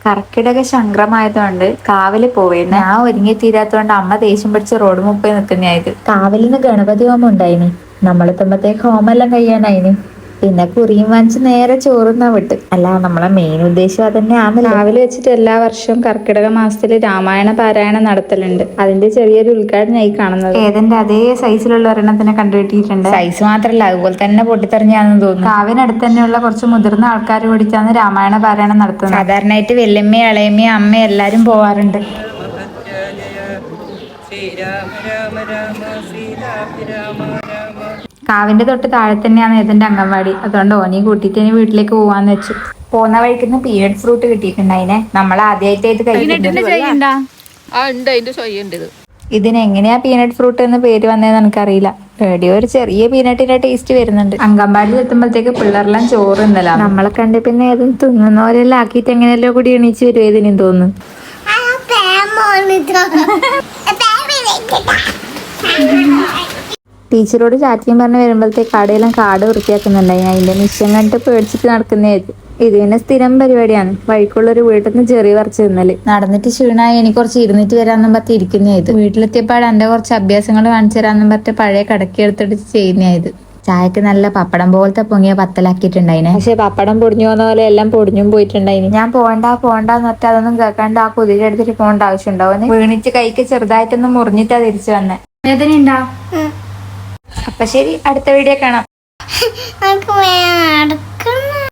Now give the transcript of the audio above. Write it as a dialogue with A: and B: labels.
A: കർക്കിടക ശങ്കരമായതുകൊണ്ട് കാവില് പോവേണ്ട. ഞാൻ ഒരുങ്ങി തീരാത്തോണ്ട് അമ്മ ദേഷ്യം പിടിച്ച് റോഡ് മുപ്പേ നിൽക്കുന്നതായത്. കാവിലിന്ന് ഗണപതി ഹോമം ഉണ്ടായിനി. നമ്മളെത്തുമ്പത്തേക്ക് ഹോമെല്ലാം കഴിയാനായിനി. പിന്നെ കുറിയും വാങ്ങിച്ച് നേരെ ചോറുന്നാ വിട്ട്. അല്ല, നമ്മളെ മെയിൻ ഉദ്ദേശം അതന്നെയാണല്ലോ.
B: കാവിൽ വെച്ചിട്ട് എല്ലാ വർഷവും കർക്കിടക മാസത്തിൽ രാമായണ പാരായണം നടത്തലുണ്ട്. അതിന്റെ ചെറിയൊരു ഉദ്ഘാടനമായി കാണുന്നത്.
A: ഏതെന്റെ അതേ സൈസിലുള്ള ഒരെണ്ണത്തിനെ കണ്ടുകിട്ടിയിട്ടുണ്ട്.
B: സൈസ് മാത്രല്ല, അതുപോലെ തന്നെ പൊട്ടിത്തെറിഞ്ഞാന്ന് തോന്നുന്നു.
A: കാവിനടുത്ത് തന്നെയുള്ള കുറച്ച് മുതിർന്ന ആൾക്കാർ കൂടിയിട്ടാണ് രാമായണ പാരായണം നടത്തുന്നത്.
B: സാധാരണയായിട്ട് വല്യമ്മയും ഇളയമ്മയും അമ്മയും എല്ലാരും പോവാറുണ്ട്.
A: കാവിന്റെ തൊട്ട് താഴെ തന്നെയാണ് ഏതെന്റെ അംഗൻവാടി. അതുകൊണ്ട് ഓനെയും കൂട്ടിയിട്ട് ഇനി വീട്ടിലേക്ക് പോവാന്ന് വെച്ചു. പോന്ന വഴിക്കുന്ന പീനട്ട് ഫ്രൂട്ട് കിട്ടിയിട്ടുണ്ടായിനെ. നമ്മൾ ആദ്യമായിട്ട് ഇത് കഴിക്കുന്നത്. ഇതിനെങ്ങനെയാ പീനട്ട് ഫ്രൂട്ട് എന്ന് പേര് വന്നതെന്ന് എനിക്കറിയില്ല. എവിടെയോ ഒരു ചെറിയ പീനട്ടിന്റെ ടേസ്റ്റ് വരുന്നുണ്ട്. അംഗൻവാടിയിൽ എത്തുമ്പോഴത്തേക്ക് പിള്ളേരെല്ലാം ചോറ് ഇന്നല നമ്മളെ കണ്ട് പിന്നെ ഏതും തിന്നുന്നവരെല്ലാം ആക്കിയിട്ട് എങ്ങനെയല്ലോ കൂടി എണീച്ച് വരും ഏതിനും തോന്നുന്നു. ടീച്ചറോട് ചാറ്റിയും പറഞ്ഞ് വരുമ്പോഴത്തേക്ക് കടയെല്ലാം കാട് വൃത്തിയാക്കുന്നുണ്ടായി. അതിന്റെ മിഷൻ കണ്ടിട്ട് പേടിച്ചിട്ട് നടക്കുന്നതായിരുന്നു. ഇത് പിന്നെ സ്ഥിരം പരിപാടിയാണ്. വഴിക്കുള്ളൊരു വീട്ടിൽ നിന്ന് ചെറിയ പറിച്ച് തിന്നല്. നടന്നിട്ട് ക്ഷീണമായി എനിക്ക് കുറച്ച് ഇരുന്നിട്ട് വരാന്നും പറഞ്ഞ് ഇരിക്കുന്നതായത്. വീട്ടിലെത്തിയപ്പാട് എന്റെ കുറച്ച് അഭ്യാസങ്ങൾ കാണിച്ചു തരാന്നും പറഞ്ഞിട്ട് പഴയ കടക്കി എടുത്തിട്ട് ചെയ്യുന്നതായത്. ചായക്ക് നല്ല പപ്പടം പോലത്തെ പൊങ്ങിയ പത്തലാക്കിയിട്ടുണ്ടായിനെ. പക്ഷെ പപ്പടം പൊടിഞ്ഞു പോകുന്ന പോലെ എല്ലാം പൊടിഞ്ഞും പോയിട്ടുണ്ടായിന്. ഞാൻ പോണ്ടെന്ന് പറഞ്ഞാൽ അതൊന്നും കേൾക്കാണ്ട് ആ കുതിര എടുത്തിട്ട് പോകേണ്ട ആവശ്യം ഉണ്ടാവും. വീണിച്ച് കൈക്ക് ചെറുതായിട്ടൊന്ന് മുറിഞ്ഞിട്ടാ തിരിച്ചു വന്നെ. വേദന ഉണ്ടാ? അപ്പൊ ശരി, അടുത്ത വീഡിയോ കാണാം.